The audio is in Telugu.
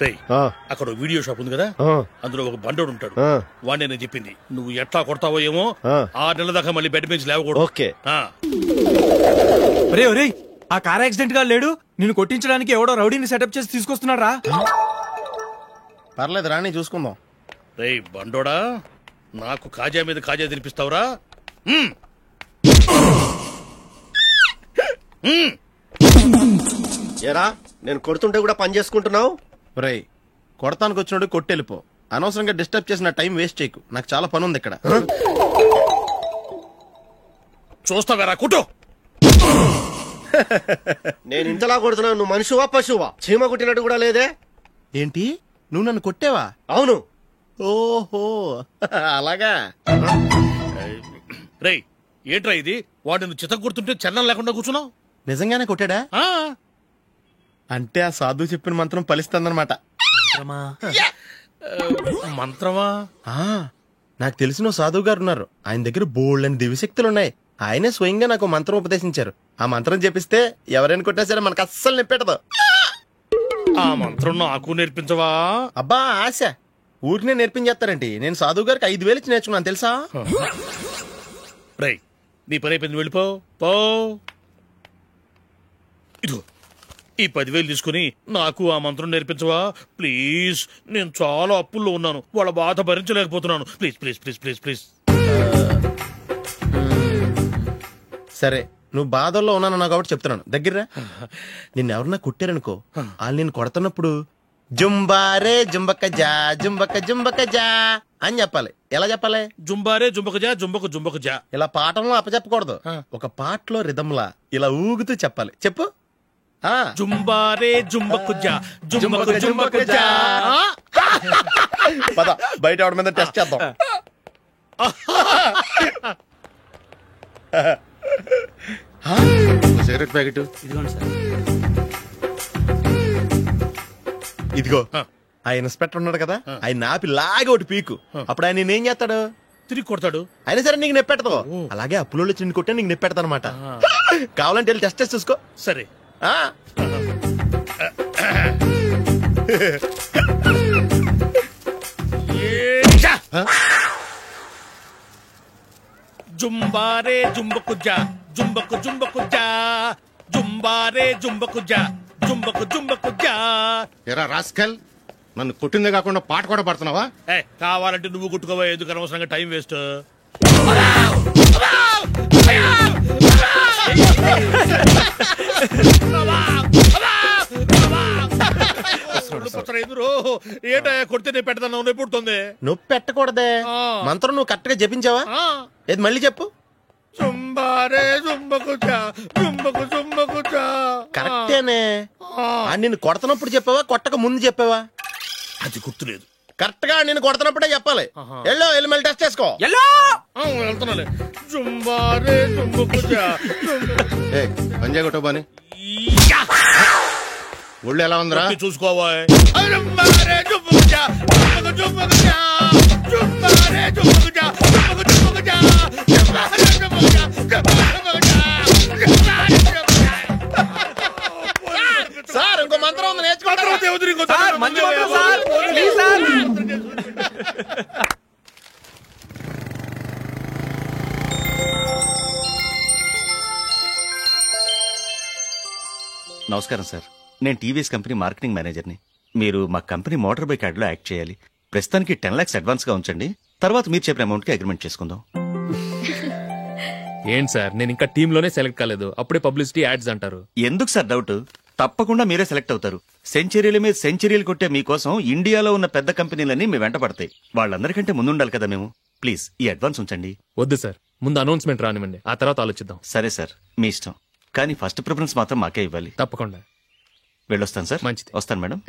రేయ్, అక్కడ వీడియో షాప్ ఉంది కదా, అందులో ఒక బండోడు ఉంటాడు. వాడిని నేను చెప్పింది నువ్వు ఎట్లా కొడతావో ఏమో, 6 నెలల దాకా మళ్ళీ బెడ్ మీద లేవకూడదు. ఓకే. ఆ కార్ యాక్సిడెంట్ గా లేడు, నిన్ను కొట్టించడానికి ఎవడో రౌడీని సెటప్ చేసి తీసుకొస్తున్నాడు రా. పర్లేదు రాని చూసుకుందాం. రేయ్ బండోడా, నాకు కాజా మీద కాజా తినిపిస్తావురా? ఏరా నేను కొడుతుంటే కూడా పని చేసుకుంటున్నావు? రేయ్ కొడతానికి వచ్చినట్టు కొట్టెళ్ళిపో. అనవసరంగా డిస్టర్బ్ చేసిన టైం వేస్ట్ చేయకు, నాకు చాలా పని ఉంది ఇక్కడ. చూస్తావేరా కుట్టు. నేను ఇంతలా కొడుతున్నావు, నువ్వు మనిషివా పశువా? చీమ కొట్టినట్టు కూడా లేదే. ఏంటి నువ్వు నన్ను కొట్టేవా? అవును. ఓహో అలాగా. రేయ్ ఏంట్రా ఇది, వాడు నువ్వు చిత్త కొడుతుంటే చలనం లేకుండా కూర్చున్నావు. నిజంగానే కొట్టాడా? అంటే ఆ సాధువు చెప్పిన మంత్రం ఫలిస్తుందన్నమాట. మంత్రమా? నాకు తెలిసిన సాధువు గారు ఉన్నారు, ఆయన దగ్గర బోల్డని దివ్యశక్తులున్నాయి. ఆయనే స్వయంగా నాకు మంత్రం ఉపదేశించారు. ఆ మంత్రం చెప్పిస్తే ఎవరైనా కొట్టినా సరే మనకు అస్సలు నిప్పెట్టదు. ఆ మంత్రం నాకు నేర్పించవా? అబ్బా ఆశ, ఊరినే నేర్పించేస్తారండి. నేను సాధువు గారికి 5,000 ఇచ్చి నేర్చుకున్నాను తెలుసా. రేయ్ నీ పని అయిపోయింది, వెళ్ళిపో పో. ఇదిగో ఈ 10,000 తీసుకుని నాకు ఆ మంత్రం నేర్పించవా ప్లీజ్. నేను చాలా అప్పుల్లో ఉన్నాను, వాళ్ళ బాధ భరించలేకపోతున్నాను. Please please please please please. సరే నువ్వు బాధల్లో ఉన్నాను నాకు కాబట్టి చెప్తున్నాను, దగ్గర నిన్ను ఎవరన్నా కొట్టారనుకో, వాళ్ళు నేను కొడుతున్నప్పుడు జుంబారే జుంబక జా జుంబక జుంబక జా అని చెప్పాలి. ఎలా చెప్పాలి? జుంబారే జుంబక జా జుంబకు జుంబకు జా. ఇలా పాఠంలో అప్పచెప్పకూడదు, ఒక పాటలో రిధంలా ఇలా ఊగుతూ చెప్పాలి. చెప్పు. జుంబారే జుంబకు జా జుంబకు జుంబకు జా. పద బయట ఆవిడ మీద టెస్ట్ చేద్దాం. సిగరెట్ ప్యాకెట్ ఇదిగో. ఆ ఇన్స్పెక్టర్ ఉన్నాడు కదా, ఆయన ఆపి లాగే ఒకటి పీకు. అప్పుడు ఆయన నేనేం చేస్తాడు? తిరిగి కొడతాడు. అయినా సరే నీకు నెప్పెడతావు. అలాగే అప్పులో చిన్న కొట్టే నీకు నెప్పెడతా అనమాట. కావాలంటే వెళ్ళి టెస్ట్ చేసి చూసుకో. సరే. జుంబారే జుంబకు జా జుంబకు జుంబకు జా జుంబారే జుంబకు జా జుంబకు జుంబకు జా. ఎరా రాస్కల్, నన్ను కొట్టిందే కాకుండా పాట కూడా పడుతున్నావా? కావాలంటే నువ్వు కొట్టుకోవా, ఎందుకు అనవసరంగా టైం వేస్ట్. ఏంటో కొడితే నేను పెడతాను, నొప్పి పుడుతుంది. నొప్పి పెట్టకూడదే, మంత్రం నువ్వు కరెక్ట్ గా జపించావా? ఏది మళ్ళీ చెప్పు. జుంబారే జుంబకు జా జుంబకు జుంబకు జా. కరెక్టేనే. నిన్ను కొడుతున్నప్పుడు చెప్పావా, కొట్టక ముందు చెప్పావా? అది గుర్తులేదు. కరెక్ట్ గా నేను కొడుతున్నప్పుడే చెప్పాలి. ఎల్లో వెళ్ళి మళ్ళీ టెస్ట్ చేసుకో. వెళ్తున్నాలే. జుంబారే జుంబకు జా పంజా కొట్టబాని ఒళ్ళు ఎలా ఉందిరా చూసుకోవా. సార్ ఇంకో మంత్రం ఉంది, నేర్చుకుంటారు. నమస్కారం సార్, నేను టీవీఎస్ కంపెనీ మార్కెటింగ్ మేనేజర్ని. మీరు మా కంపెనీ మోటార్ బైక్ యాడ్ లో యాక్ట్ చేయాలి. ప్రస్తుతానికి 10 lakhs అడ్వాన్స్ గా ఉంచండి, తర్వాత మీరు చెప్పిన అమౌంట్ కి అగ్రిమెంట్ చేసుకుందాం. ఏంటి సార్, నేను ఇంకా టీమ్ లోనే సెలెక్ట్ కాలేదు, అప్పుడే పబ్లిసిటీ యాడ్స్ అంటారు. ఎందుకు సార్ డౌట్? తప్పకుండా మీరే సెలెక్ట్ అవుతారు. సెంచరీల మీద సెంచరీలు కొట్టే మీకోసం ఇండియాలో ఉన్న పెద్ద కంపెనీలన్నీ మీ వెంట పడతాయి. వాళ్ళందరికంటే ముందుండాలి కదా మేము. ప్లీజ్ ఈ అడ్వాన్స్ ఉంచండి. వద్దు సార్, ముందు అనౌన్స్మెంట్ రానివ్వండి, ఆ తర్వాత ఆలోచిద్దాం. సరే సార్, మీ ఇష్టం, కానీ ఫస్ట్ ప్రిఫరెన్స్ మాత్రం మాకే ఇవ్వాలి. తప్పకుండా. వెళ్ళొస్తాను సార్. మంచిది. వస్తాను మేడం.